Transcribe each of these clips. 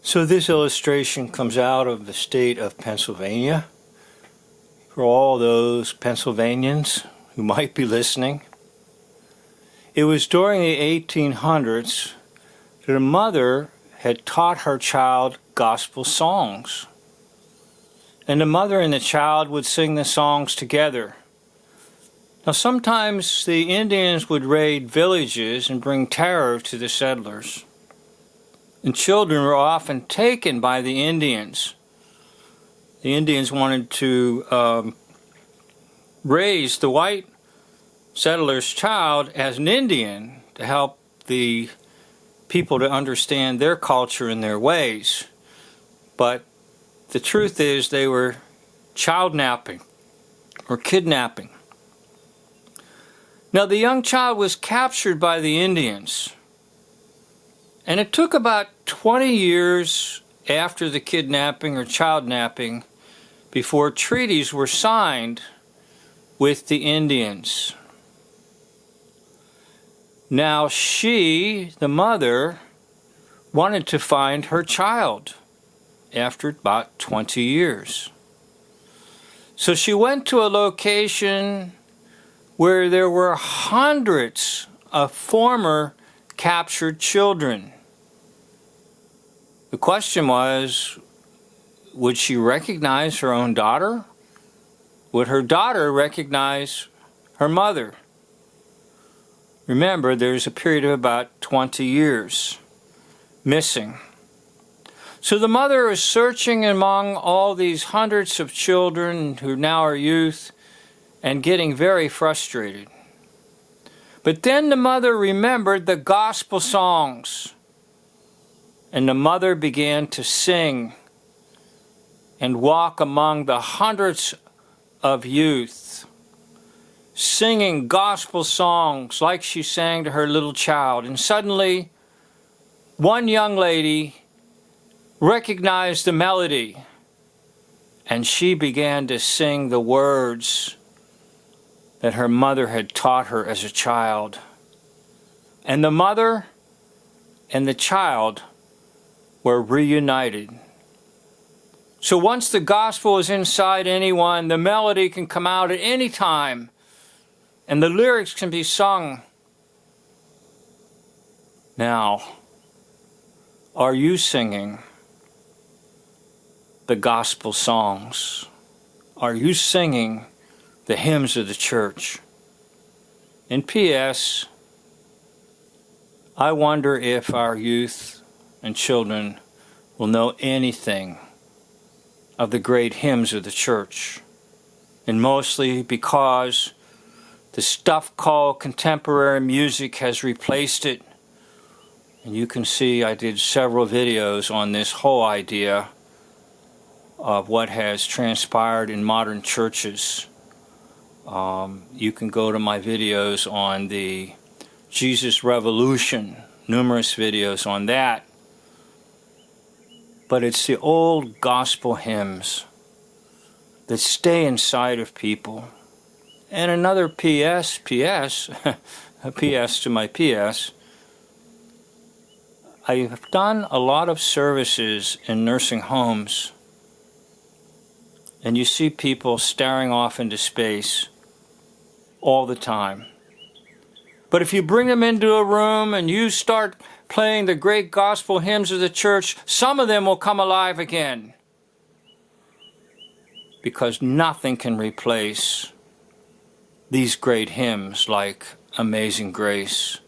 So this illustration comes out of the state of Pennsylvania. For all those Pennsylvanians who might be listening, it was during the 1800s that a mother had taught her child gospel songs. And the mother and the child would sing the songs together. Now sometimes the Indians would raid villages and bring terror to the settlers. And children were often taken by the Indians. The Indians wanted to raise the white settler's child as an Indian to help the people to understand their culture and their ways. But the truth is they were child napping or kidnapping. Now the young child was captured by the Indians. And it took about 20 years after the kidnapping or child napping before treaties were signed with the Indians. Now she, the mother, wanted to find her child after about 20 years. So she went to a location where there were hundreds of former captured children. The question was, would she recognize her own daughter? Would her daughter recognize her mother? Remember, there's a period of about 20 years missing. So the mother is searching among all these hundreds of children who now are youth and getting very frustrated. But then the mother remembered the gospel songs, and the mother began to sing and walk among the hundreds of youth, singing gospel songs like she sang to her little child. And suddenly, one young lady recognized the melody, and she began to sing the words that her mother had taught her as a child. And the mother and the child were reunited. So once the gospel is inside anyone, the melody can come out at any time, and the lyrics can be sung. Now, are you singing the gospel songs? Are you singing the hymns of the church? And P.S., I wonder if our youth and children will know anything of the great hymns of the church. And mostly because the stuff called contemporary music has replaced it. And you can see I did several videos on this whole idea of what has transpired in modern churches. You can go to my videos on the Jesus Revolution, numerous videos on that. But it's the old gospel hymns that stay inside of people. And another PS, a PS to my PS, I have done a lot of services in nursing homes, and you see people staring off into space all the time. But if you bring them into a room and you start playing the great gospel hymns of the church, some of them will come alive again. Because nothing can replace these great hymns like Amazing Grace.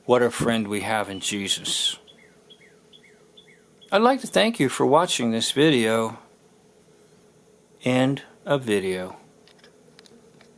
What a friend we have in Jesus. I'd like to thank you for watching this video. End of video.